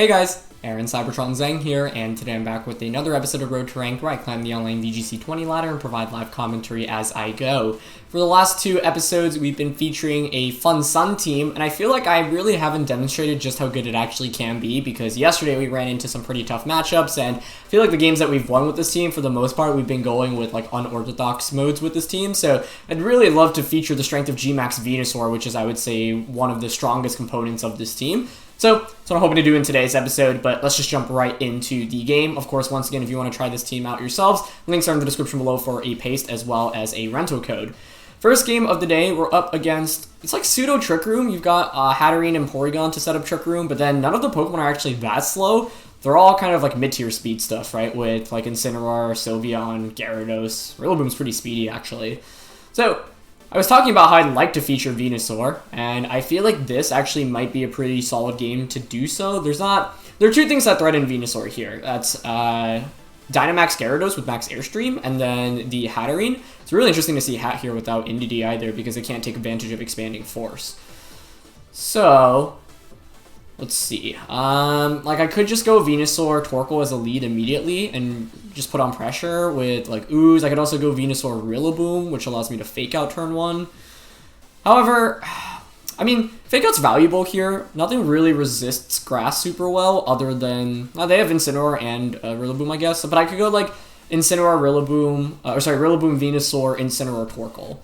Hey guys, Aaron Cybertron Zhang here, and today I'm back with another episode of Road to Rank where I climb the online VGC 20 ladder and provide live commentary as I go. For the last two episodes, we've been featuring a fun Sun team, and I feel like I really haven't demonstrated just how good it actually can be, because yesterday we ran into some pretty tough matchups, and I feel like the games that we've won with this team, for the most part, we've been going with like unorthodox modes with this team, so I'd really love to feature the strength of G-Max Venusaur, which is, I would say, one of the strongest components of this team. So that's what I'm hoping to do in today's episode, but let's just jump right into the game. Of course, once again, if you want to try this team out yourselves, links are in the description below for a paste as well as a rental code. First game of the day, we're up against, it's like pseudo Trick Room. You've got Hatterene and Porygon to set up Trick Room, but then none of the Pokemon are actually that slow. They're all kind of like mid-tier speed stuff, right? With like Incineroar, Sylveon, Gyarados. Rillaboom's pretty speedy, actually. So I was talking about how I'd like to feature Venusaur, and I feel like this actually might be a pretty solid game to do so. There are two things that threaten Venusaur here. That's Dynamax Gyarados with Max Airstream, and then the Hatterene. It's really interesting to see Hat here without Indeedee either, because it can't take advantage of Expanding Force. So let's see. Like I could just go Venusaur Torkoal as a lead immediately and just put on pressure with like Ooze. I could also go Venusaur Rillaboom, which allows me to fake out turn one. However, I mean, fake out's valuable here. Nothing really resists grass super well other than, they have Incineroar and Rillaboom, I guess. But I could go like Incineroar Rillaboom, Rillaboom Venusaur, Incineroar Torkoal.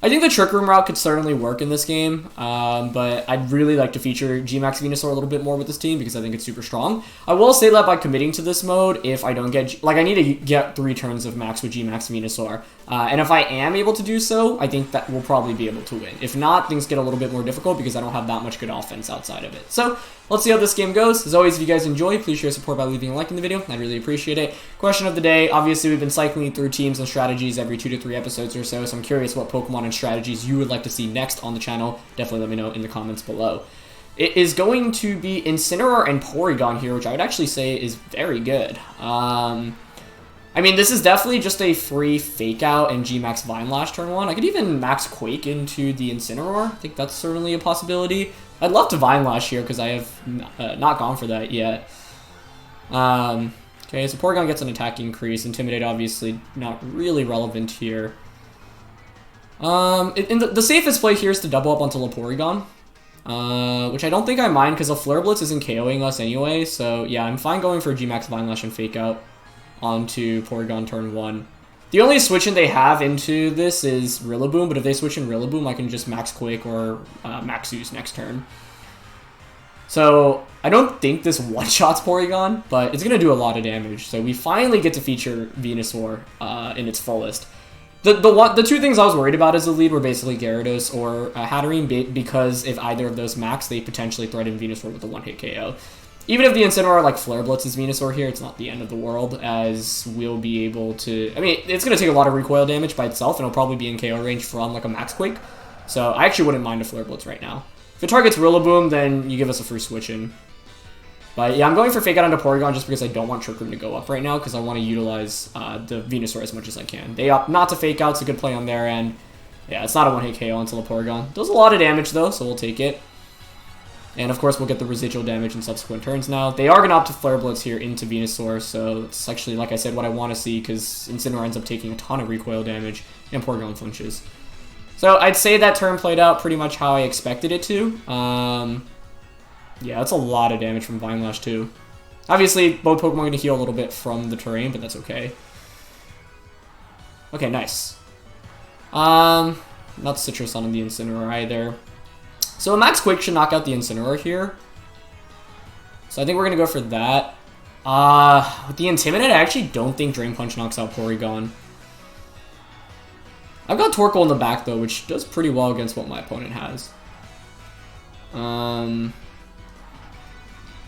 I think the Trick Room route could certainly work in this game, but I'd really like to feature G-Max Venusaur a little bit more with this team because I think it's super strong. I will say that by committing to this mode, if I don't get, I need to get 3 turns of max with G-Max Venusaur, and if I am able to do so, I think that we'll probably be able to win. If not, things get a little bit more difficult because I don't have that much good offense outside of it. So let's see how this game goes. As always, if you guys enjoy, please share support by leaving a like in the video. I'd really appreciate it. Question of the day, obviously we've been cycling through teams and strategies every 2 to 3 episodes or so, so I'm curious what Pokemon and strategies you would like to see next on the channel. Definitely let me know in the comments below. It is going to be Incineroar and Porygon here, which I would actually say is very good. I mean, this is definitely just a free Fake Out and G-Max Vine Lash turn 1. I could even Max Quake into the Incineroar. I think that's certainly a possibility. I'd love to Vine Lash here because I have not gone for that yet. Okay, so Porygon gets an attack increase. Intimidate, obviously, not really relevant here. The safest play here is to double up onto Porygon, which I don't think I mind because a Flare Blitz isn't KOing us anyway. So yeah, I'm fine going for G-Max Vine Lash and Fake Out onto Porygon turn 1. The only switch-in they have into this is Rillaboom, but if they switch in Rillaboom, I can just Max Quake or Max Ooze next turn. So I don't think this one-shots Porygon, but it's going to do a lot of damage. So we finally get to feature Venusaur in its fullest. The two things I was worried about as a lead were basically Gyarados or Hatterene, because if either of those max, they potentially threaten Venusaur with a one-hit KO. Even if the Incineroar like Flare Blitzes Venusaur here, it's not the end of the world, as we'll be able to, I mean, it's going to take a lot of recoil damage by itself, and it'll probably be in KO range from like a Max Quake. So I actually wouldn't mind a Flare Blitz right now. If it targets Rillaboom, then you give us a free switch in. But yeah, I'm going for Fake Out onto Porygon just because I don't want Trick Room to go up right now, because I want to utilize the Venusaur as much as I can. They opt not to Fake Out, it's a good play on their end. Yeah, it's not a one-hit KO onto Porygon. Does a lot of damage though, so we'll take it. And of course, we'll get the residual damage in subsequent turns now. They are going to opt to Flare Blitz here into Venusaur, so it's actually, like I said, what I want to see, because Incineroar ends up taking a ton of recoil damage, and Porygon flinches. So I'd say that turn played out pretty much how I expected it to. Yeah, that's a lot of damage from Vine Lash too. Obviously, both Pokemon are going to heal a little bit from the terrain, but that's okay. Okay, nice. Not Citrus on the Incineroar either. So a Max Quake should knock out the Incineroar here. So I think we're going to go for that. With the Intimidate, I actually don't think Drain Punch knocks out Porygon. I've got Torkoal in the back though, which does pretty well against what my opponent has.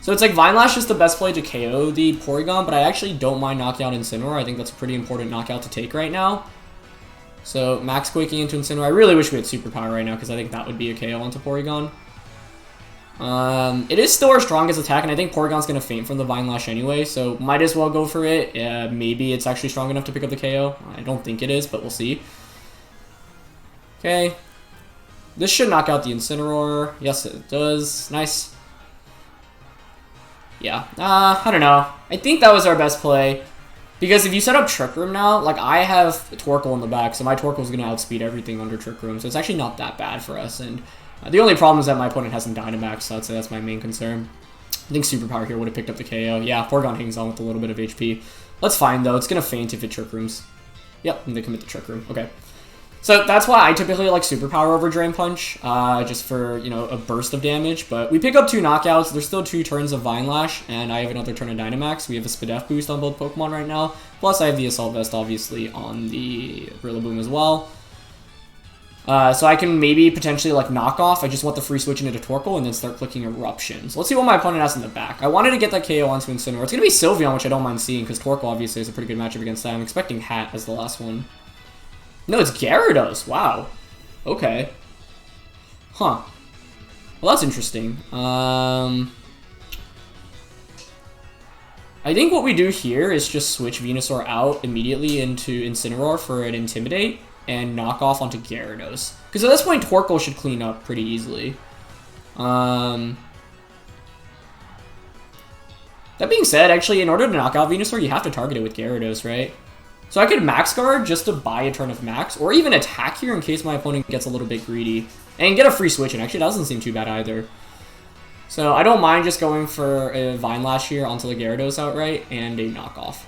So it's like Vine Lash is the best play to KO the Porygon, but I actually don't mind knocking out Incineroar. I think that's a pretty important knockout to take right now. So Max Quaking into Incineroar. I really wish we had Superpower right now, because I think that would be a KO onto Porygon. It is still our strongest attack, and I think Porygon's going to faint from the Vine Lash anyway, so might as well go for it. Maybe it's actually strong enough to pick up the KO. I don't think it is, but we'll see. Okay. This should knock out the Incineroar. Yes, it does. Nice. Yeah, I don't know. I think that was our best play. Because if you set up Trick Room now, like, I have Torkoal in the back, so my Torkoal is going to outspeed everything under Trick Room, so it's actually not that bad for us, and the only problem is that my opponent hasn't Dynamax, so I'd say that's my main concern. I think Superpower here would have picked up the KO. Yeah, Porygon hangs on with a little bit of HP. That's fine, though. It's going to faint if it Trick Rooms. Yep, and they commit the Trick Room. Okay. So that's why I typically like Superpower over Drain Punch, just for, you know, a burst of damage. But we pick up 2 knockouts. There's still 2 turns of Vine Lash, and I have another turn of Dynamax. We have a Spadef boost on both Pokemon right now. Plus, I have the Assault Vest, obviously, on the Rillaboom as well. So I can maybe potentially, like, knock off. I just want the free switch into Torkoal and then start clicking Eruption. So let's see what my opponent has in the back. I wanted to get that KO onto Incineroar. It's going to be Sylveon, which I don't mind seeing, because Torkoal obviously is a pretty good matchup against that. I'm expecting Hat as the last one. No, it's Gyarados. Wow. Okay. Huh. Well, that's interesting. I think what we do here is just switch Venusaur out immediately into Incineroar for an Intimidate and knock off onto Gyarados. Because at this point, Torkoal should clean up pretty easily. That being said, actually, in order to knock out Venusaur, you have to target it with Gyarados, right? So I could Max Guard just to buy a turn of Max, or even attack here in case my opponent gets a little bit greedy. And get a free switch, and actually that doesn't seem too bad either. So I don't mind just going for a Vine Lash here onto the Gyarados outright, and a knockoff.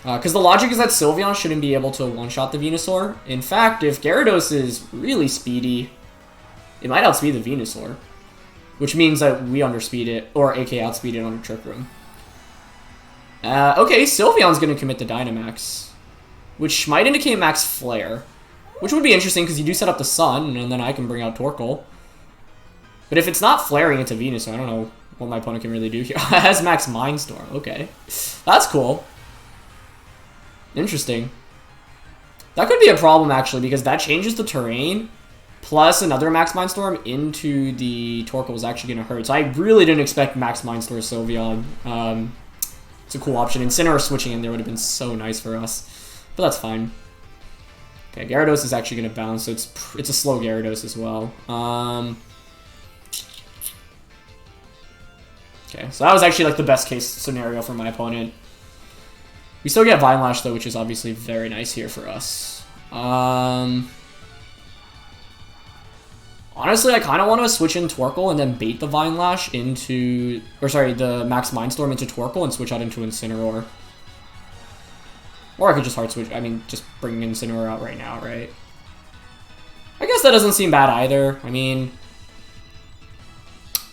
Because the logic is that Sylveon shouldn't be able to one-shot the Venusaur. In fact, if Gyarados is really speedy, it might outspeed the Venusaur. Which means that we underspeed it, or AK outspeed it on a Trick Room. Okay, Sylveon's going to commit the Dynamax, which might indicate Max Flare, which would be interesting because you do set up the Sun, and then I can bring out Torkoal. But if it's not flaring into Venusaur, I don't know what my opponent can really do here. It has Max Mindstorm, okay. That's cool. Interesting. That could be a problem, actually, because that changes the terrain, plus another Max Mindstorm into the Torkoal is actually going to hurt. So I really didn't expect Max Mindstorm Sylveon. It's a cool option. Incineroar switching in there would have been so nice for us. But that's fine. Okay, Gyarados is actually going to bounce, so it's a slow Gyarados as well. Okay, so that was actually like the best case scenario for my opponent. We still get Vine Lash though, which is obviously very nice here for us. Honestly, I kind of want to switch in Torkoal and then bait the Vine Lash into... Or sorry, the Max Mindstorm into Torkoal and switch out into Incineroar. Or I could just hard switch... I mean, just bring Incineroar out right now, right? I guess that doesn't seem bad either. I mean...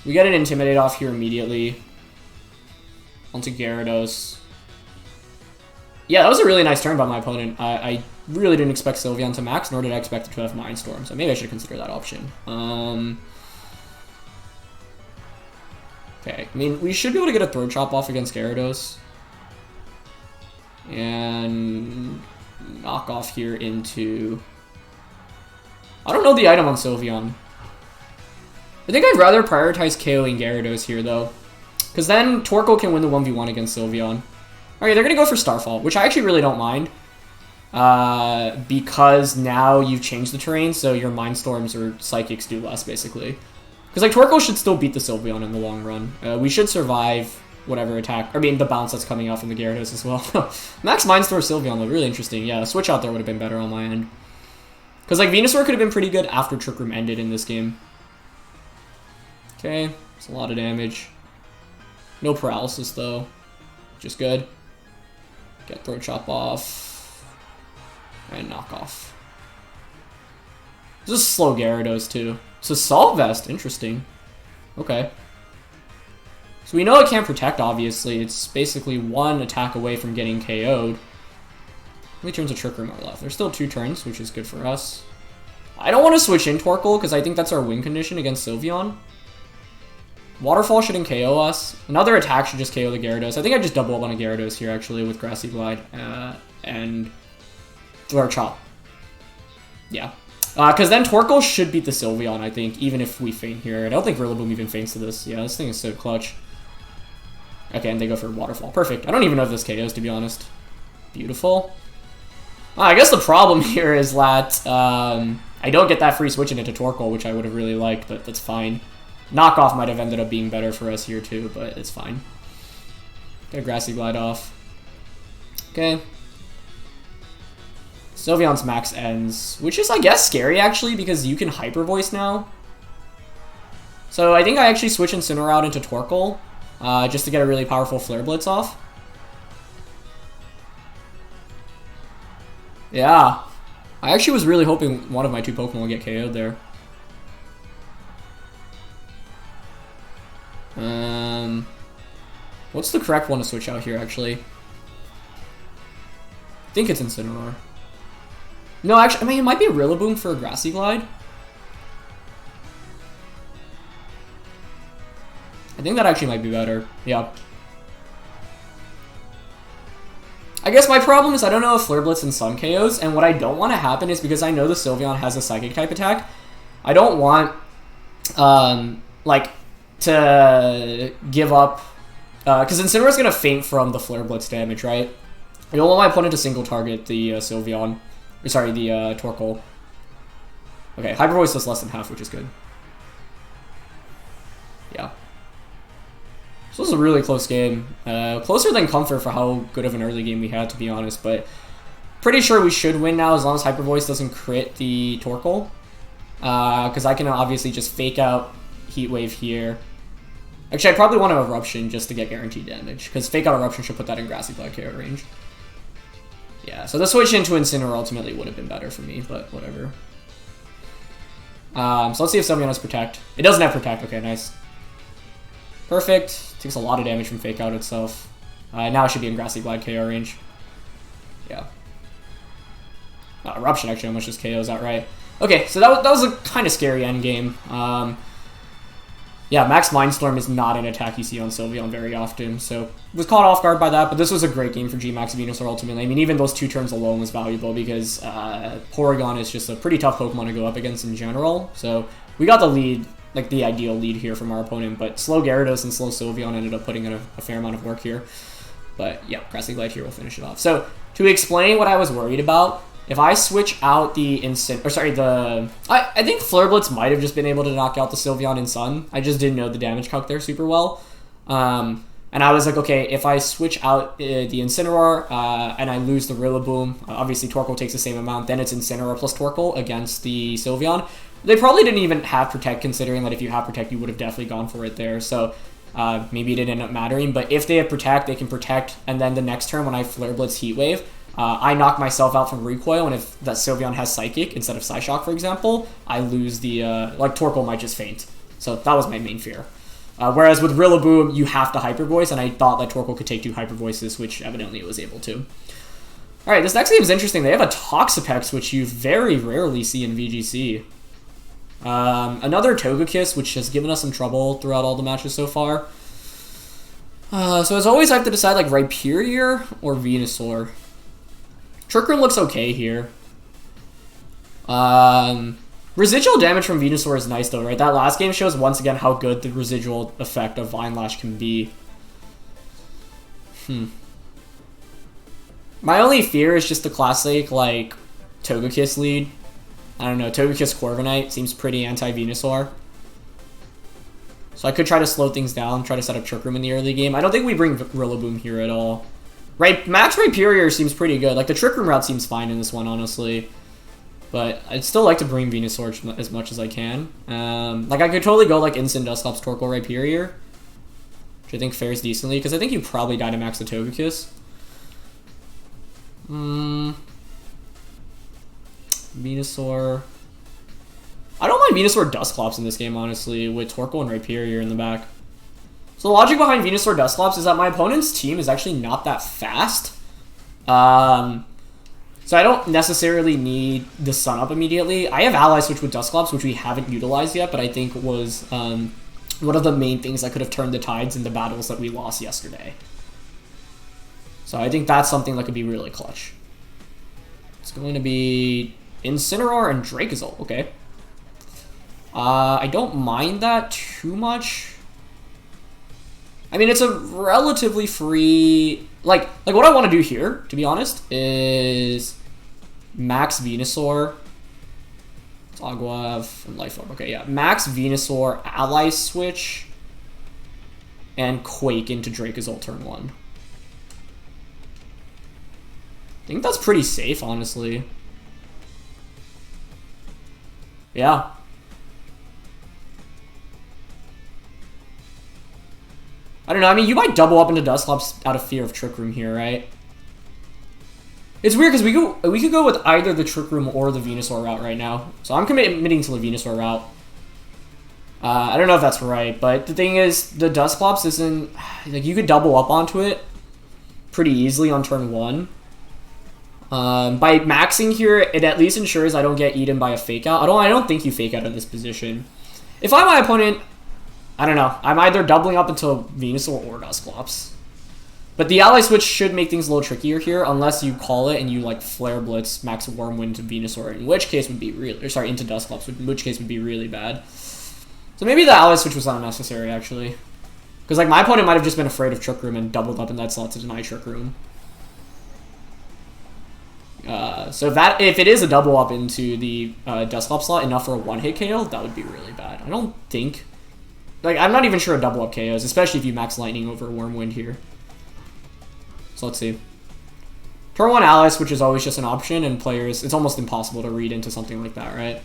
We get an Intimidate off here immediately. Onto Gyarados. Yeah, that was a really nice turn by my opponent. I really didn't expect Sylveon to max, nor did I expect it to have Mindstorm, so maybe I should consider that option. Okay, I mean, we should be able to get a Throat Chop off against Gyarados. And knock off here into... I don't know the item on Sylveon. I think I'd rather prioritize KOing Gyarados here, though. Because then Torkoal can win the 1v1 against Sylveon. Okay, they're going to go for Starfall, which I actually really don't mind. Because now you've changed the terrain, so your Mindstorms or Psychics do less, basically. Because, like, Torkoal should still beat the Sylveon in the long run. We should survive whatever attack... I mean, the bounce that's coming out from the Gyarados as well. Max Mindstorm Sylveon, though, really interesting. Yeah, a switch out there would have been better on my end. Because, like, Venusaur could have been pretty good after Trick Room ended in this game. Okay, it's a lot of damage. No paralysis, though. Which is good. Get Throat Chop off. And knock off. This is slow Gyarados, too. So Assault Vest, interesting. Okay. So we know it can't protect, obviously. It's basically one attack away from getting KO'd. How many turns of Trick Room are left? There's still 2 turns, which is good for us. I don't want to switch in Torkoal, because I think that's our win condition against Sylveon. Waterfall shouldn't KO us. Another attack should just KO the Gyarados. I think I just double up on a Gyarados here, actually, with Grassy Glide and Throat Chop. Yeah. Because then Torkoal should beat the Sylveon, I think, even if we feint here. I don't think Rillaboom even feints to this. Yeah, this thing is so clutch. Okay, and they go for Waterfall. Perfect. I don't even know if this KOs, to be honest. Beautiful. I guess the problem here is that I don't get that free switch into Torkoal, which I would have really liked, but that's fine. Knockoff might have ended up being better for us here too, but it's fine. Get a Grassy Glide off. Okay. Sylveon's max ends, which is, I guess, scary, actually, because you can Hyper Voice now. So I think I actually switch Incineroar out into Torkoal, just to get a really powerful Flare Blitz off. Yeah. I actually was really hoping one of my two Pokemon would get KO'd there. What's the correct one to switch out here, actually? I think it's Incineroar. No, actually, I mean, it might be a Rillaboom for a Grassy Glide. I think that actually might be better. Yeah. I guess my problem is I don't know if Flare Blitz and Sun KOs, and what I don't want to happen is because I know the Sylveon has a Psychic type attack, I don't want, like, to give up, because Incineroar's going to faint from the Flare Blitz damage, right? I don't want my opponent to single target the Sylveon. Sorry, the Torkoal. Okay, Hyper Voice does less than half, which is good. Yeah. So this was a really close game. Closer than Comfort for how good of an early game we had, to be honest, but pretty sure we should win now as long as Hyper Voice doesn't crit the Torkoal. Because I can obviously just fake out Heat Wave here. Actually, I probably want an Eruption just to get guaranteed damage, because fake out Eruption should put that in Grassy Glide KO range. Yeah, so the switch into Incineroar ultimately would have been better for me, but whatever. So let's see if Sylveon has Protect. It doesn't have Protect. Okay, nice. Perfect. Takes a lot of damage from Fake Out itself. Now it should be in Grassy Glide KO range. Yeah. Eruption actually almost just KOs outright. Okay, so that was a kind of scary end game. Yeah, Max Mindstorm is not an attack you see on Sylveon very often, so was caught off guard by that, but this was a great game for G-Max Venusaur ultimately. I mean, even those 2 turns alone was valuable because Porygon is just a pretty tough Pokemon to go up against in general, so we got the lead, like the ideal lead here from our opponent, but slow Gyarados and slow Sylveon ended up putting in a fair amount of work here. But yeah, Grassy Glide here will finish it off. So to explain what I was worried about, if I switch out the I think Flare Blitz might have just been able to knock out the Sylveon in Sun. I just didn't know the damage calc there super well. And I was like, okay, if I switch out the Incineroar and I lose the Rillaboom, obviously Torkoal takes the same amount, then it's Incineroar plus Torkoal against the Sylveon. They probably didn't even have Protect, considering that if you have Protect, you would have definitely gone for it there. So maybe it didn't end up mattering. But if they have Protect, they can Protect, and then the next turn when I Flare Blitz Heat Wave, I knock myself out from recoil, and if that Sylveon has Psychic instead of Psyshock, for example, I lose the, like, Torkoal might just faint. So that was my main fear. Whereas with Rillaboom, you have to Hyper Voice, and I thought that Torkoal could take 2 Hyper Voices, which evidently it was able to. Alright, this next game is interesting. They have a Toxapex, which you very rarely see in VGC. Another Togekiss, which has given us some trouble throughout all the matches so far. So as always, I have to decide, like, Rhyperior or Venusaur. Trick Room looks okay here. Residual damage from Venusaur is nice though, right? That last game shows once again how good the residual effect of Vine Lash can be. My only fear is just the classic, like, Togekiss lead. I don't know, Togekiss Corviknight seems pretty anti-Venusaur. So I could try to slow things down, try to set up Trick Room in the early game. I don't think we bring Rillaboom here at all. Right, Max Rhyperior seems pretty good. Like, the Trick Room route seems fine in this one, honestly. But I'd still like to bring Venusaur as much as I can. Like, I could totally go, like, Instant Dusclops, Torkoal, Rhyperior, which I think fares decently, because I think you probably Dynamax the Togekiss. Venusaur. I don't mind Venusaur Dusclops in this game, honestly, with Torkoal and Rhyperior in the back. So the logic behind Venusaur Dusclops is that my opponent's team is actually not that fast. So I don't necessarily need the Sun Up immediately. I have Ally Switch with Dusclops, which we haven't utilized yet, but I think was one of the main things that could have turned the tides in the battles that we lost yesterday. So I think that's something that could be really clutch. It's going to be Incineroar and Dracozolt, okay. I don't mind that too much. I mean, it's a relatively free... Like what I want to do here, to be honest, is Max Venusaur. It's Aguav and Life Orb. Okay, yeah. Max Venusaur, Ally Switch, and Quake into Dracozolt turn 1. think that's pretty safe, honestly. Yeah. I don't know, I mean, you might double up into Dusclops out of fear of Trick Room here, right? It's weird because we could go with either the Trick Room or the Venusaur route right now. So I'm committing to the Venusaur route. I don't know if that's right, but the thing is, the Dusclops isn't... Like, you could double up onto it pretty easily on turn 1. By maxing here, it at least ensures I don't get eaten by a Fake Out. I don't think you Fake Out in this position. If I'm my opponent, I don't know. I'm either doubling up into Venusaur or Dusclops. But the ally switch should make things a little trickier here, unless you call it and you like Flare Blitz, Max Wormwind to Venusaur, in which case would be really, or sorry, into Dusclops, in which case would be really bad. So maybe the ally switch was unnecessary actually, because like my opponent might have just been afraid of Trick Room and doubled up in that slot to deny Trick Room. So if it is a double up into the Dusclops slot enough for a one-hit KO, that would be really bad. I don't think, like I'm not even sure a double up KOs, especially if you max Lightning over Wormwind here. So let's see. Turn 1 ally switch is always just an option, and players, it's almost impossible to read into something like that, right?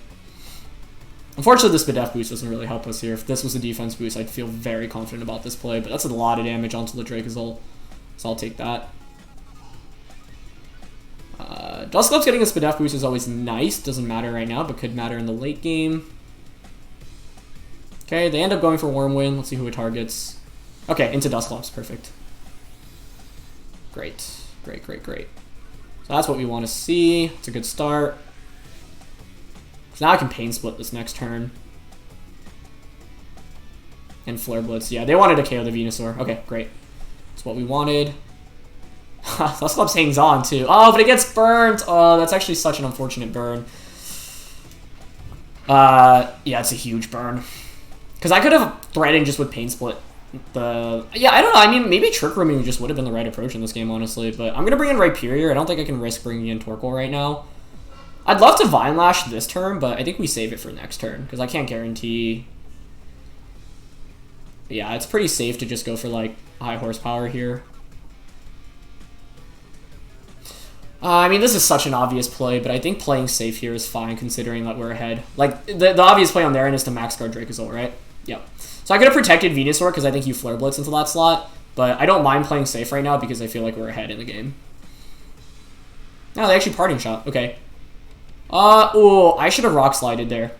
Unfortunately, this Spadef boost doesn't really help us here. If this was a defense boost, I'd feel very confident about this play, but that's a lot of damage onto the Dracozolt, so I'll take that. Dusclops getting a Spadef boost is always nice. Doesn't matter right now, but could matter in the late game. Okay, they end up going for Wormwind. Let's see who it targets. Okay, into Dusclops. Perfect. Great. Great, great, great. So that's what we want to see. It's a good start. So now I can Pain Split this next turn. And Flare Blitz. Yeah, they wanted to KO the Venusaur. Okay, great. That's what we wanted. Dusclops hangs on too. Oh, but it gets burned. Oh, that's actually such an unfortunate burn. Yeah, it's a huge burn. Because I could have threatened just with Pain Split. Yeah, I don't know. I mean, maybe Trick Rooming just would have been the right approach in this game, honestly. But I'm going to bring in Rhyperior. I don't think I can risk bringing in Torkoal right now. I'd love to Vine Lash this turn, but I think we save it for next turn. Because I can't guarantee... Yeah, it's pretty safe to just go for, like, high horsepower here. I mean, this is such an obvious play, but I think playing safe here is fine, considering that we're ahead. Like, the obvious play on their end is to max guard Dracozolt, right? Yep. So I could have protected Venusaur because I think you Flare Blitz into that slot, but I don't mind playing safe right now because I feel like we're ahead in the game. No, they actually Parting Shot. Okay. Oh, I should have Rock Slided there.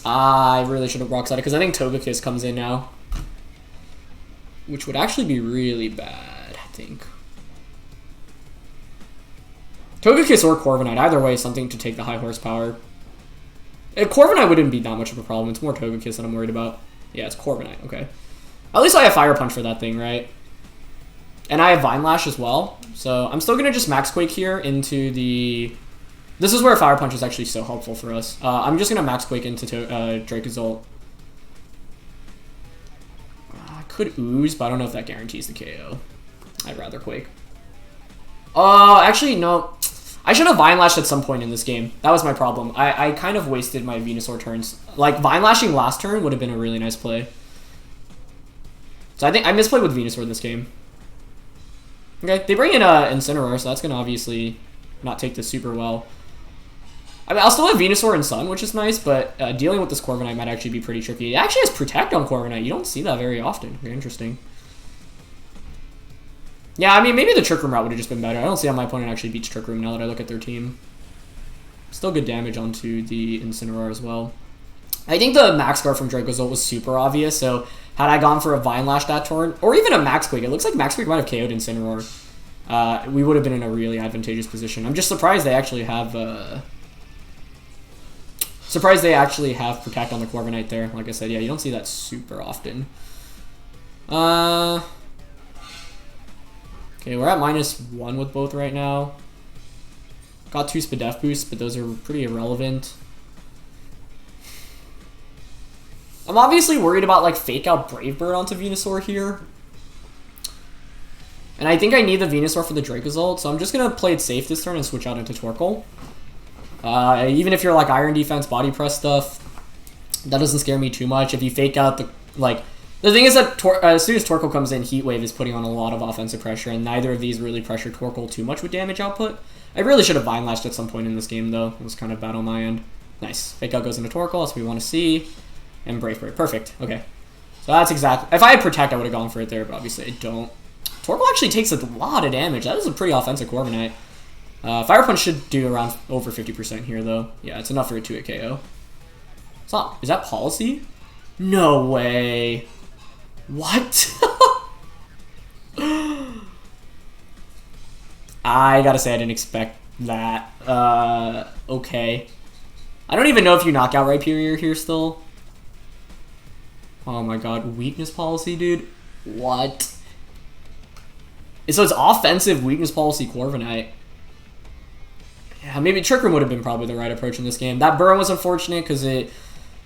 I really should have Rock Slided because I think Togekiss comes in now, which would actually be really bad, I think. Togekiss or Corviknight, either way, something to take the high horsepower. Corviknight wouldn't be that much of a problem. It's more Togekiss that I'm worried about. Yeah, it's Corviknight. Okay. At least I have Fire Punch for that thing, right? And I have Vine Lash as well. So I'm still going to just Max Quake here into the... This is where Fire Punch is actually so helpful for us. I'm just going to Max Quake into Dracozolt. I could Ooze, but I don't know if that guarantees the KO. I'd rather Quake. Actually, no. I should have Vine Lashed at some point in this game. That was my problem. I kind of wasted my Venusaur turns. Like, Vine Lashing last turn would have been a really nice play. So I think I misplayed with Venusaur this game. Okay, they bring in Incineroar, so that's going to obviously not take this super well. I mean, I'll still have Venusaur and Sun, which is nice, but dealing with this Corviknight might actually be pretty tricky. It actually has Protect on Corviknight. You don't see that very often. Very interesting. Yeah, I mean, maybe the Trick Room route would have just been better. I don't see how my opponent actually beats Trick Room now that I look at their team. Still good damage onto the Incineroar as well. I think the Max Guard from Dracozolt was super obvious, so had I gone for a Vine Lash that turn, or even a Max Quake, it looks like Max Quake might have KO'd Incineroar. We would have been in a really advantageous position. I'm just surprised they actually have... Surprised they actually have Protect on the Corviknight there. Like I said, yeah, you don't see that super often. Okay, we're at -1 with both right now. Got 2 Spadef boosts, but those are pretty irrelevant. I'm obviously worried about, like, Fake Out Brave Bird onto Venusaur here. And I think I need the Venusaur for the Dracozolt, so I'm just going to play it safe this turn and switch out into Torkoal. Even if you're, like, Iron Defense, Body Press stuff, that doesn't scare me too much. If you Fake Out the, like... The thing is that as soon as Torkoal comes in, Heat Wave is putting on a lot of offensive pressure, and neither of these really pressure Torkoal too much with damage output. I really should have Vine Lashed at some point in this game, though. It was kind of bad on my end. Nice. Fake Out goes into Torkoal, that's what we want to see. And Brave Bird. Perfect. Okay. So that's exactly... If I had Protect, I would have gone for it there, but obviously I don't. Torkoal actually takes a lot of damage. That is a pretty offensive Corviknight. Fire Punch should do around over 50% here, though. Yeah, it's enough for a 2-hit KO. It's not... Is that Policy? No way. What? I gotta say I didn't expect that. Okay. I don't even know if you knock out Rhyperior here still. Oh my god, Weakness Policy, dude. What? So it's offensive Weakness Policy Corviknight. Yeah, maybe Trick Room would have been probably the right approach in this game. That burn was unfortunate because it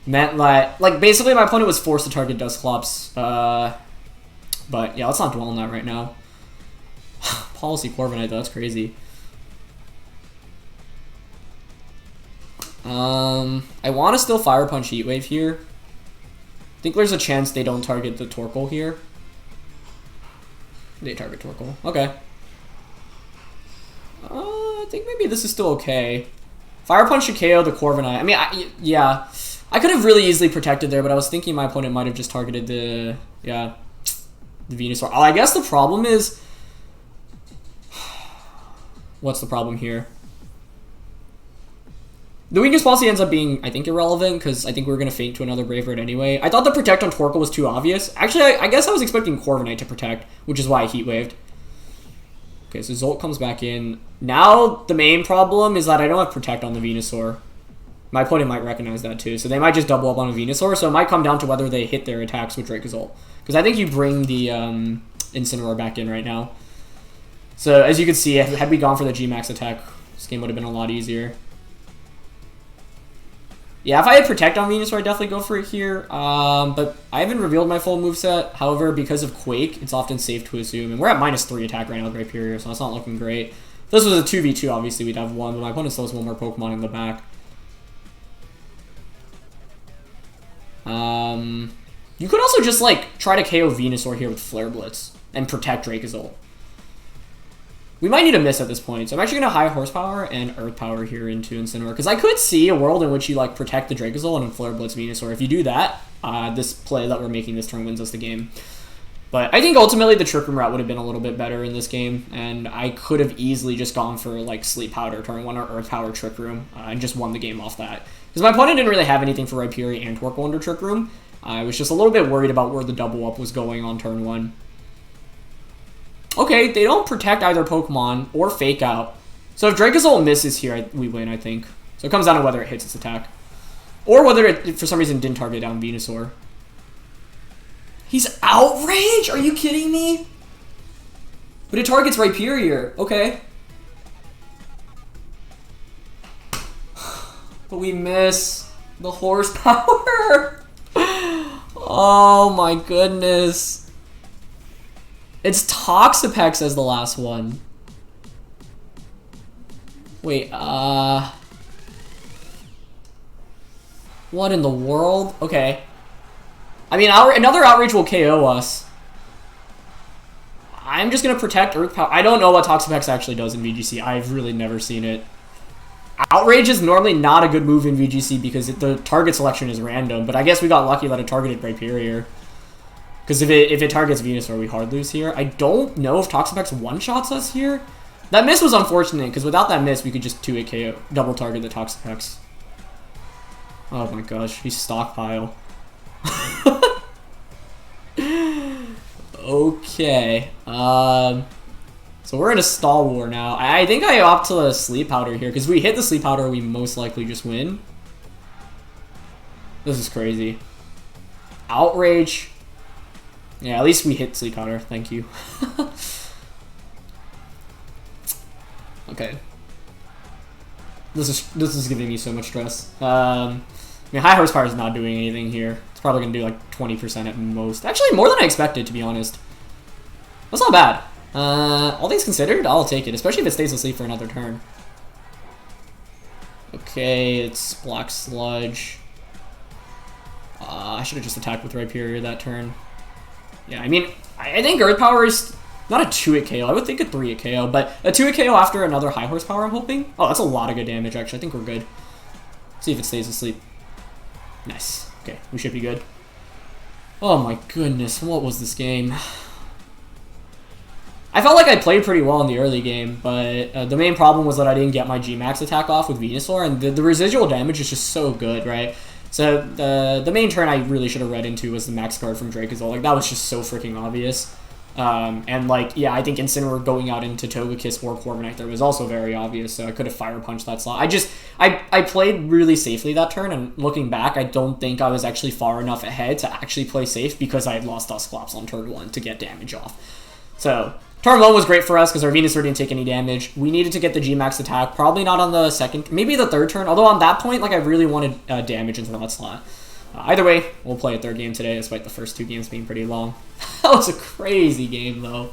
meant that, like, basically my opponent was forced to target Dusclops. But yeah, let's not dwell on that right now. Policy Corviknight, though, that's crazy. I want to still Fire Punch Heat Wave here. I think there's a chance they don't target the Torkoal here. They target Torkoal. Okay. I think maybe this is still okay. Fire Punch should KO the Corviknight. I mean, yeah. I could have really easily protected there, but I was thinking my opponent might have just targeted the Venusaur. Oh, I guess the problem is... What's the problem here? The Weakness Policy ends up being, I think, irrelevant, because I think we were going to Feint to another Brave Bird anyway. I thought the Protect on Torkoal was too obvious. Actually, I guess I was expecting Corviknight to Protect, which is why I Heat Waved. Okay, so Zolt comes back in. Now, the main problem is that I don't have Protect on the Venusaur. My opponent might recognize that too, so they might just double up on a Venusaur, so it might come down to whether they hit their attacks with Dracozolt. Because I think you bring the Incineroar back in right now. So, as you can see, had we gone for the G-Max attack, this game would have been a lot easier. Yeah, if I had Protect on Venusaur, I'd definitely go for it here. But I haven't revealed my full moveset. However, because of Quake, it's often safe to assume. And we're at -3 attack right now, Rhyperior, so that's not looking great. If this was a 2v2, obviously we'd have one, but my opponent still has one more Pokemon in the back. You could also just, like, try to KO Venusaur here with Flare Blitz and protect Dracozolt. We might need a miss at this point, so I'm actually going to High Horsepower and Earth Power here into Incineroar, because I could see a world in which you, like, protect the Dracozolt and Flare Blitz Venusaur. If you do that, this play that we're making this turn wins us the game. But I think ultimately the Trick Room route would have been a little bit better in this game, and I could have easily just gone for, like, Sleep Powder turn 1 or Earth Power Trick Room, and just won the game off that. Because my opponent didn't really have anything for Rhyperior and Torkoal under Trick Room. I was just a little bit worried about where the double up was going on turn 1. Okay, they don't protect either Pokemon or Fake Out. So if Dracozolt misses here, we win, I think. So it comes down to whether it hits its attack. Or whether it, for some reason, didn't target down Venusaur. He's Outrage? Are you kidding me? But it targets Rhyperior. Okay. But we miss the Horsepower. Oh my goodness. It's Toxapex as the last one. Wait, what in the world? Okay. I mean, another Outrage will KO us. I'm just gonna protect Earth Power. I don't know what Toxapex actually does in VGC. I've really never seen it. Outrage is normally not a good move in VGC because the target selection is random, but I guess we got lucky that it targeted Rhyperior. Because if it targets Venusaur, we hard lose here. I don't know if Toxapex one-shots us here. That miss was unfortunate, because without that miss, we could just 2-hit KO, double target the Toxapex. Oh my gosh, he's Stockpile. Okay. So we're in a stall war now. I think I opt to a Sleep Powder here, because we hit the Sleep Powder, we most likely just win. This is crazy. Outrage. Yeah, at least we hit Sleep Powder. Thank you. Okay. This is giving me so much stress. I mean, High Horsepower is not doing anything here. It's probably going to do like 20% at most. Actually, more than I expected, to be honest. That's not bad. All things considered, I'll take it, especially if it stays asleep for another turn. Okay, it's Black Sludge. I should have just attacked with Rhyperior that turn. Yeah, I mean, I think Earth Power is not a 2-hit KO. I would think a 3-hit KO, but a 2-hit KO after another high horsepower, I'm hoping. Oh, that's a lot of good damage, actually. I think we're good. Let's see if it stays asleep. Nice. Okay, we should be good. Oh my goodness, what was this game? I felt like I played pretty well in the early game, but the main problem was that I didn't get my G-Max attack off with Venusaur, and the residual damage is just so good, right? So the main turn I really should have read into was the max guard from Dracozolt. Like, that was just so freaking obvious. And like, yeah, I think Incineroar going out into Togekiss or Corviknight there was also very obvious, so I could have Fire Punched that slot. I played really safely that turn, and looking back, I don't think I was actually far enough ahead to actually play safe because I had lost Dusclops on turn 1 to get damage off. So, turn 1 was great for us because our Venusaur didn't take any damage. We needed to get the G-Max attack, probably not on the second, maybe the third turn, although on that point, like, I really wanted damage into that slot. Either way, we'll play a third game today, despite the first 2 games being pretty long. That was a crazy game, though.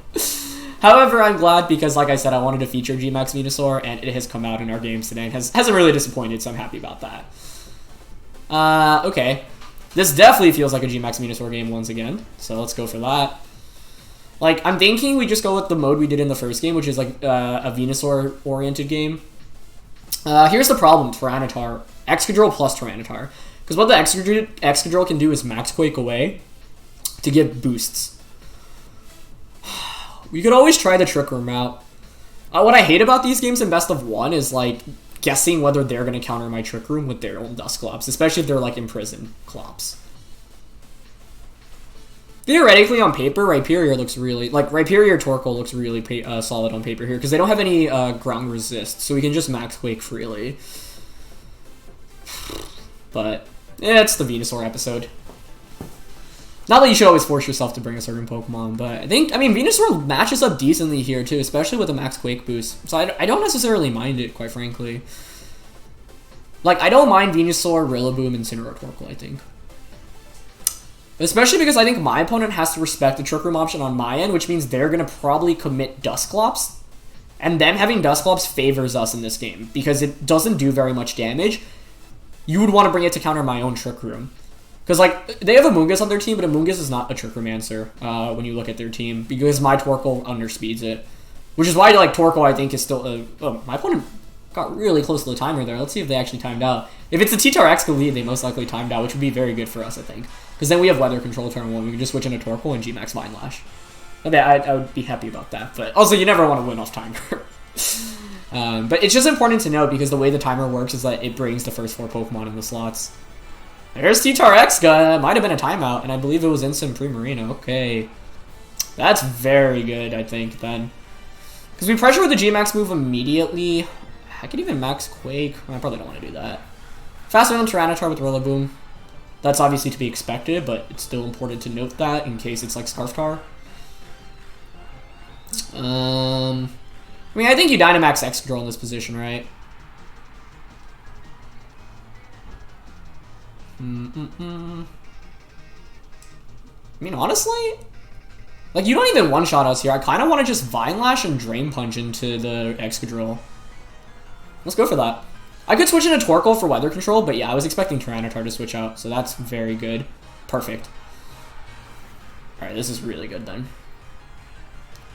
However, I'm glad because, like I said, I wanted to feature G-Max Venusaur, and it has come out in our games today and hasn't really disappointed, so I'm happy about that. Okay. This definitely feels like a G-Max Venusaur game once again, so let's go for that. Like, I'm thinking we just go with the mode we did in the first game, which is like a Venusaur-oriented game. Here's the problem, Tyranitar. Excadrill plus Tyranitar. Because what the Excadrill can do is Max Quake away to give boosts. We could always try the Trick Room route. What I hate about these games in Best of 1 is, like, guessing whether they're going to counter my Trick Room with their own Dusclops, especially if they're, like, imprisoned Clops. Theoretically, on paper, Rhyperior looks really... Like, Rhyperior Torkoal looks really solid on paper here, because they don't have any ground resist, so we can just Max Quake freely. But, yeah, it's the Venusaur episode. Not that you should always force yourself to bring a certain Pokemon, but I mean, Venusaur matches up decently here, too, especially with the Max Quake boost. So I don't necessarily mind it, quite frankly. Like, I don't mind Venusaur, Rillaboom, and Incineroar Torkoal, I think. Especially because I think my opponent has to respect the Trick Room option on my end, which means they're going to probably commit Dusclops. And them having Dusclops favors us in this game, because it doesn't do very much damage. You would want to bring it to counter my own Trick Room. Because, like, they have Amoonguss on their team, but Amoonguss is not a Trick Room answer when you look at their team, because my Torkoal underspeeds it. Which is why, like, Torkoal, I think, is still... oh, my opponent got really close to the timer there. Let's see if they actually timed out. If it's a T-Tar-X lead, they most likely timed out, which would be very good for us, I think. Because then we have Weather Control turn 1. We can just switch into Torkoal and G-Max Vine Lash. Okay, I would be happy about that. But also, you never want to win off timer. But it's just important to note, because the way the timer works is that it brings the first 4 Pokemon in the slots. There's T-Tar-X, might have been a timeout, and I believe it was instant Primarina. Okay. That's very good, I think, then. Because we pressure with the G-Max move immediately. I could even Max Quake. I probably don't want to do that. Faster than Tyranitar with Rillaboom. That's obviously to be expected, but it's still important to note that in case it's like Scarftar. I mean, I think you Dynamax Excadrill in this position, right? I mean, honestly, like, you don't even one-shot us here. I kind of want to just Vine Lash and Drain Punch into the Excadrill. Let's go for that. I could switch into Torkoal for Weather Control, but yeah, I was expecting Tyranitar to switch out, so that's very good. Perfect. Alright, this is really good then.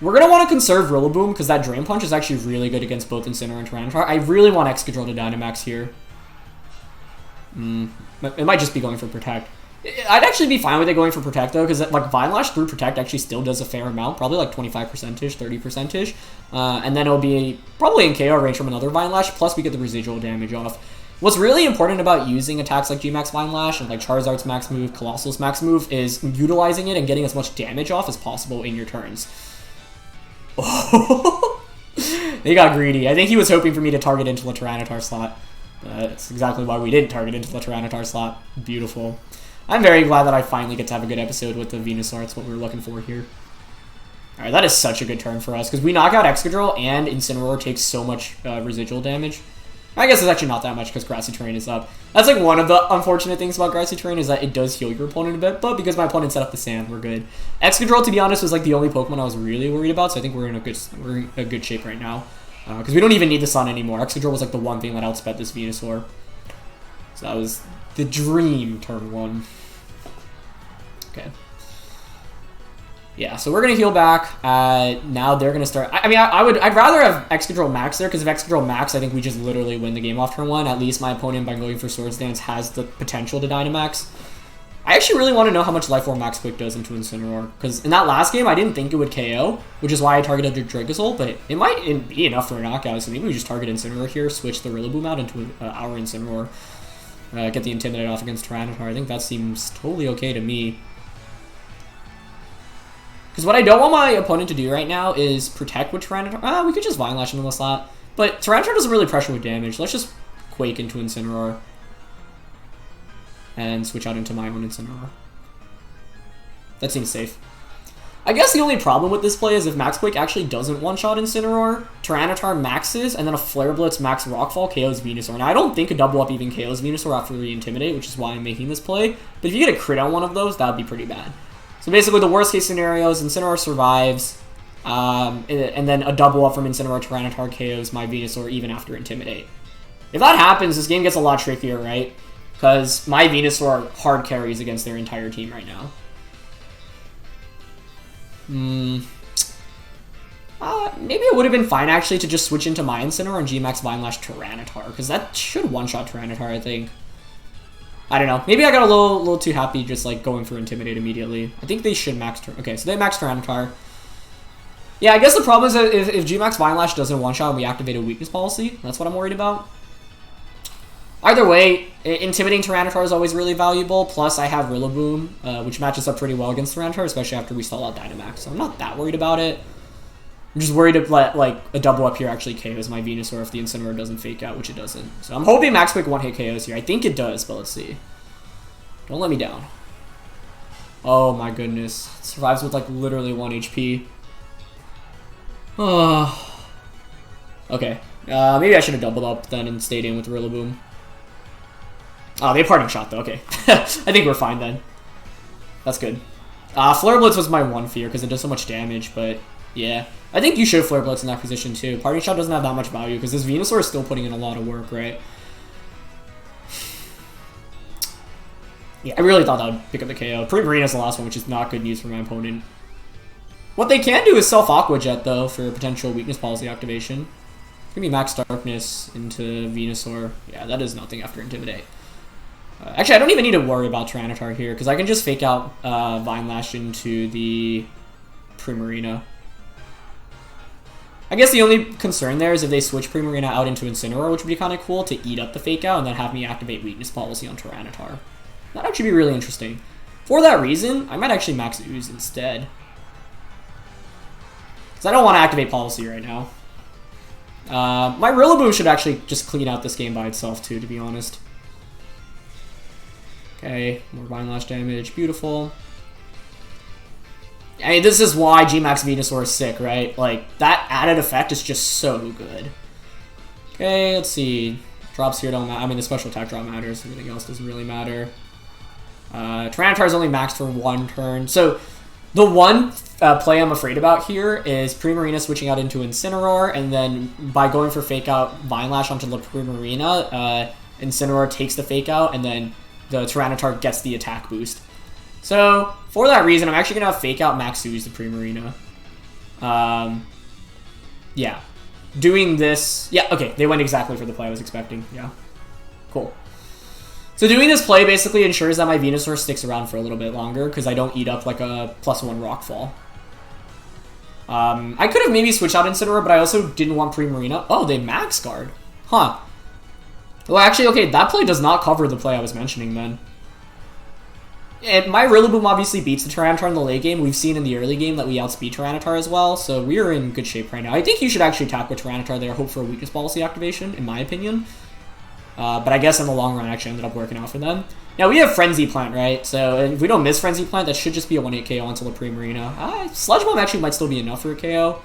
We're going to want to conserve Rillaboom, because that Drain Punch is actually really good against both Incineroar and Tyranitar. I really want Excadrill to Dynamax here. It might just be going for Protect. I'd actually be fine with it going for Protect, though, because like Vine Lash through Protect actually still does a fair amount, probably like 25%-ish, 30%-ish. And then it'll be probably in KO range from another Vine Lash, plus we get the residual damage off. What's really important about using attacks like G-Max Vine Lash and like Charizard's max move, Colossal's max move, is utilizing it and getting as much damage off as possible in your turns. Oh, they got greedy. I think he was hoping for me to target into the Tyranitar slot. That's exactly why we didn't target into the Tyranitar slot. Beautiful. I'm very glad that I finally get to have a good episode with the Venusaur. That's what we were looking for here. Alright, that is such a good turn for us, because we knock out Excadrill and Incineroar takes so much residual damage. I guess it's actually not that much, because Grassy Terrain is up. That's like one of the unfortunate things about Grassy Terrain, is that it does heal your opponent a bit, but because my opponent set up the sand, we're good. Excadrill, to be honest, was like the only Pokemon I was really worried about, so I think we're in a good shape right now. Because we don't even need the sun anymore. Excadrill was like the one thing that outsped this Venusaur. So that was the dream turn 1. Okay. Yeah, so we're gonna heal back. Now they're gonna start. I'd rather have Excadrill Max there, because if Excadrill Max, I think we just literally win the game off turn 1. At least my opponent, by going for Swords Dance, has the potential to Dynamax. I actually really want to know how much Life Orb Max Quick does into Incineroar, because in that last game, I didn't think it would KO, which is why I targeted the Dracozolt, but it might be enough for a knockout, so maybe we just target Incineroar here, switch the Rillaboom out into our Incineroar, get the Intimidate off against Tyranitar. I think that seems totally okay to me. Because what I don't want my opponent to do right now is protect with Tyranitar. We could just Vine Lash into the slot. But Tyranitar doesn't really pressure with damage. Let's just Quake into Incineroar. And switch out into my own Incineroar. That seems safe. I guess the only problem with this play is if Max Quake actually doesn't one-shot Incineroar, Tyranitar maxes, and then a Flare Blitz Max Rockfall KOs Venusaur. Now, I don't think a double up even KOs Venusaur after we Intimidate, which is why I'm making this play. But if you get a crit on one of those, that would be pretty bad. So basically, the worst case scenario is Incineroar survives, and then a double up from Incineroar Tyranitar KOs my Venusaur even after Intimidate. If that happens, this game gets a lot trickier, right? Because my Venusaur hard carries against their entire team right now. Maybe it would have been fine actually to just switch into my Incineroar and G-Max Vine Lash Tyranitar, because that should one-shot Tyranitar, I think. I don't know. Maybe I got a little too happy just like going for Intimidate immediately. I think they should max. Okay, so they max Tyranitar. Yeah, I guess the problem is that if G-Max Vine Lash doesn't one-shot and we activate a weakness policy, that's what I'm worried about. Either way, intimidating Tyranitar is always really valuable. Plus, I have Rillaboom, which matches up pretty well against Tyranitar, especially after we stall out Dynamax. So I'm not that worried about it. I'm just worried if like a double up here actually KOs my Venusaur if the Incineroar doesn't fake out, which it doesn't. So I'm hoping Max Quick one-hit KOs here. I think it does, but let's see. Don't let me down. Oh my goodness. It survives with like literally 1 HP. Oh. Okay. Maybe I should have doubled up then and stayed in with Rillaboom. Oh, they parting shot though. Okay. I think we're fine then. That's good. Flare Blitz was my one fear because it does so much damage, but yeah. I think you should Flare Blitz in that position too. Parting shot doesn't have that much value because this Venusaur is still putting in a lot of work, right? Yeah, I really thought that would pick up the KO. Primarina is the last one, which is not good news for my opponent. What they can do is self Aqua Jet though for potential weakness policy activation. Give me Max Darkness into Venusaur. Yeah, that is nothing after Intimidate. Actually, I don't even need to worry about Tyranitar here because I can just fake out Vine Lash into the Primarina. I guess the only concern there is if they switch Primarina out into Incineroar, which would be kind of cool to eat up the fake out and then have me activate weakness policy on Tyranitar. That'd actually be really interesting. For that reason, I might actually max Ooze instead. Because I don't want to activate policy right now. My Rillaboom should actually just clean out this game by itself too, to be honest. Okay, more Vine Lash damage. Beautiful. I mean, this is why G-Max Venusaur is sick, right? Like, that added effect is just so good. Okay, let's see. Drops here don't matter. I mean, the special attack drop matters. Everything else doesn't really matter. Tyranitar is only maxed for 1 turn. So, the one play I'm afraid about here is Primarina switching out into Incineroar, and then by going for Fake Out Vine Lash onto the Primarina, Incineroar takes the Fake Out, and then the Tyranitar gets the attack boost. So, for that reason, I'm actually going to have Fake Out Max Ooze the Primarina. Yeah. Doing this... Yeah, okay. They went exactly for the play I was expecting. Yeah. Cool. So doing this play basically ensures that my Venusaur sticks around for a little bit longer because I don't eat up like a +1 Rockfall. I could have maybe switched out Incineroar, but I also didn't want Primarina. Oh, they Max Guard. Huh. Well, actually, okay, that play does not cover the play I was mentioning then. And my Rillaboom obviously beats the Tyranitar in the late game. We've seen in the early game that we outspeed Tyranitar as well, so we are in good shape right now. I think you should actually attack with Tyranitar there, hope for a weakness policy activation, in my opinion. But I guess in the long run, it actually ended up working out for them. Now, we have Frenzy Plant, right? So if we don't miss Frenzy Plant, that should just be a 1-8 KO until the Primarina. Sludge Bomb actually might still be enough for a KO.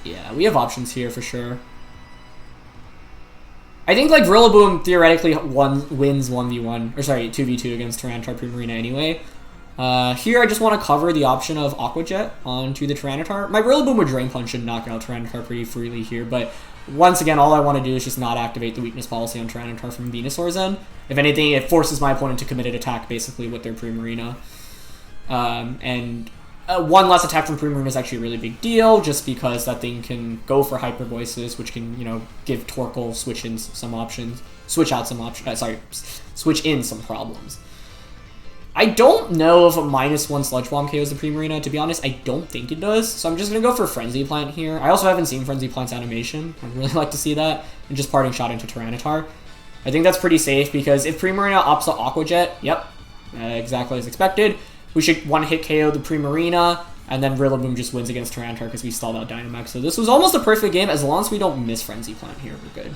Yeah, we have options here for sure. I think, like, Rillaboom theoretically wins 1v1, or sorry, 2v2 against Tyranitar Primarina anyway. Here, I just want to cover the option of Aqua Jet onto the Tyranitar. My Rillaboom with Drain Punch should knock out Tyranitar pretty freely here, but once again, all I want to do is just not activate the weakness policy on Tyranitar from Venusaur's end. If anything, it forces my opponent to commit an attack, basically, with their Primarina. And one less attack from Primarina is actually a really big deal, just because that thing can go for Hyper Voices, which can, you know, give Torkoal switch in some options, switch in some problems. I don't know if a -1 Sludge Bomb KOs the Primarina. To be honest, I don't think it does, so I'm just going to go for Frenzy Plant here. I also haven't seen Frenzy Plant's animation. I'd really like to see that. And just Parting Shot into Tyranitar. I think that's pretty safe, because if Primarina opts the Aqua Jet, yep, exactly as expected, we should one-hit KO the Primarina, and then Rillaboom just wins against Tyranitar because we stalled out Dynamax. So this was almost a perfect game. As long as we don't miss Frenzy Plant here, we're good.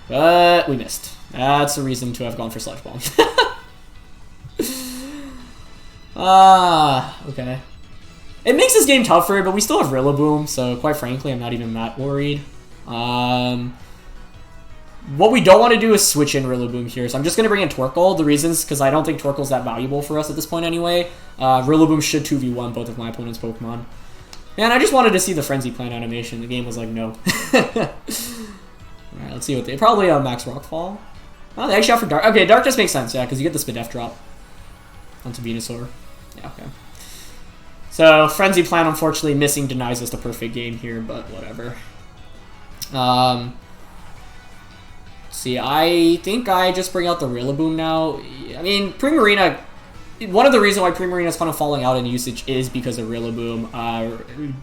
But we missed. That's a reason to have gone for Sludge Bomb. Okay. It makes this game tougher, but we still have Rillaboom, so quite frankly, I'm not even that worried. What we don't want to do is switch in Rillaboom here, so I'm just going to bring in Torkoal. The reasons, because I don't think Torkoal's that valuable for us at this point anyway. Rillaboom should 2v1 both of my opponent's Pokemon. Man, I just wanted to see the Frenzy Plant animation. The game was like, no. Alright, let's see what they... Probably a Max Rockfall. Oh, they actually offer Dark. Okay, Dark just makes sense, yeah, because you get the Spadef drop onto Venusaur. Yeah, okay. So, Frenzy Plant, unfortunately, missing denies us the perfect game here, but whatever. See, I think I just bring out the Rillaboom now. I mean, Primarina... One of the reasons why Primarina is kind of falling out in usage is because of Rillaboom.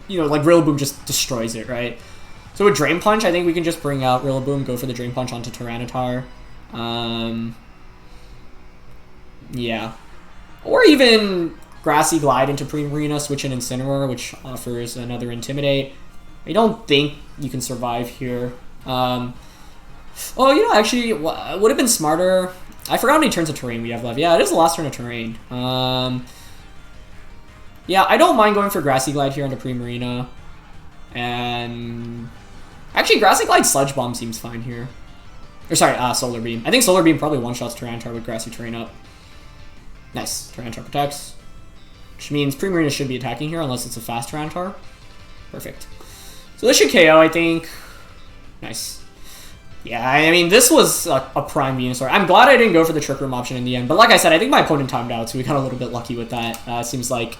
You know, like, Rillaboom just destroys it, right? So with Drain Punch, I think we can just bring out Rillaboom, go for the Drain Punch onto Tyranitar. Yeah. Or even Grassy Glide into Primarina, switch in Incineroar, which offers another Intimidate. I don't think you can survive here. Oh, you know, actually, it would have been smarter. I forgot how many turns of terrain we have left. Yeah, it is the last turn of terrain. Yeah, I don't mind going for Grassy Glide here into Primarina. And... Actually, Grassy Glide Sludge Bomb seems fine here. Or sorry, Solar Beam. I think Solar Beam probably one-shots Tyranitar with Grassy Terrain up. Nice. Tyranitar protects. Which means Primarina should be attacking here unless it's a fast Tyranitar. Perfect. So this should KO, I think. Nice. Yeah, I mean, this was a prime Venusaur. I'm glad I didn't go for the Trick Room option in the end. But like I said, I think my opponent timed out, so we got a little bit lucky with that. Seems like...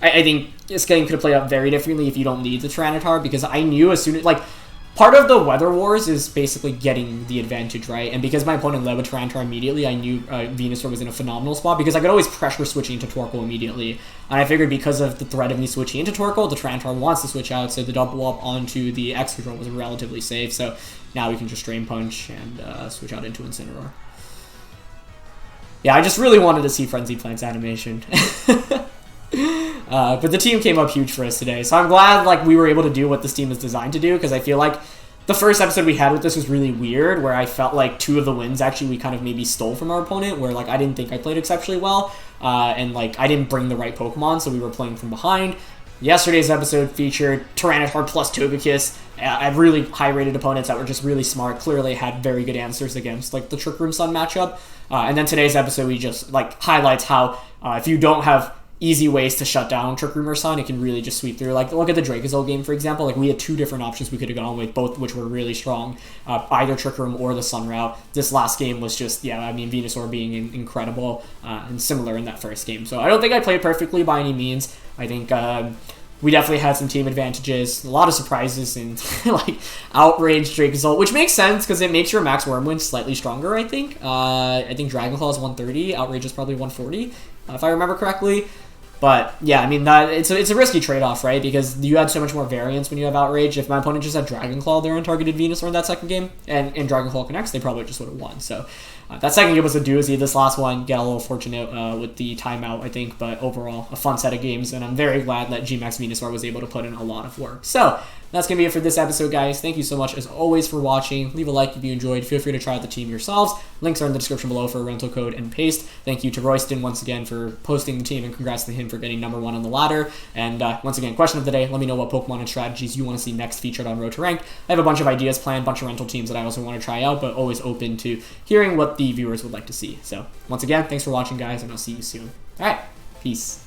I think this game could have played out very differently if you don't need the Tyranitar, because I knew as soon as... Like, part of the Weather Wars is basically getting the advantage, right? And because my opponent led with Tyranitar immediately, I knew Venusaur was in a phenomenal spot, because I could always pressure switching into Torkoal immediately. And I figured because of the threat of me switching into Torkoal, the Tyranitar wants to switch out, so the double up onto the Excadrill was relatively safe. So now we can just Drain Punch and switch out into Incineroar. Yeah, I just really wanted to see Frenzy Plant's animation. But the team came up huge for us today, so I'm glad like we were able to do what this team is designed to do, because I feel like the first episode we had with this was really weird, where I felt like 2 of the wins actually we kind of maybe stole from our opponent, where like I didn't think I played exceptionally well, and like I didn't bring the right Pokemon, so we were playing from behind. Yesterday's episode featured Tyranitar plus Togekiss, really high-rated opponents that were just really smart, clearly had very good answers against like the Trick Room Sun matchup. And then today's episode we just like highlights how if you don't have easy ways to shut down Trick Room or Sun, it can really just sweep through. Like, look at the Dracozolt game, for example. Like, we had 2 different options we could have gone with, both which were really strong. Either Trick Room or the Sun route. This last game was just, yeah, I mean, Venusaur being incredible and similar in that first game. So I don't think I played perfectly by any means. I think we definitely had some team advantages. A lot of surprises and, like, outraged Dracozolt, which makes sense because it makes your Max Wormwind slightly stronger, I think. I think Dragonclaw is 130. Outrage is probably 140, if I remember correctly. But yeah, I mean, it's a risky trade-off, right? Because you had so much more variance when you have Outrage. If my opponent just had Dragonclaw there and targeted Venusaur in that second game, and Dragonclaw connects, they probably just would have won. So that second game was a doozy. This last one got a little fortunate with the timeout, I think. But overall, a fun set of games, and I'm very glad that G-Max Venusaur was able to put in a lot of work. So that's going to be it for this episode, guys. Thank you so much, as always, for watching. Leave a like if you enjoyed. Feel free to try out the team yourselves. Links are in the description below for a rental code and paste. Thank you to Royston once again for posting the team, and congrats to him for getting #1 on the ladder. And once again, question of the day, let me know what Pokemon and strategies you want to see next featured on Road to Rank. I have a bunch of ideas planned, bunch of rental teams that I also want to try out, but always open to hearing what the viewers would like to see. So once again, thanks for watching, guys, and I'll see you soon. All right, peace.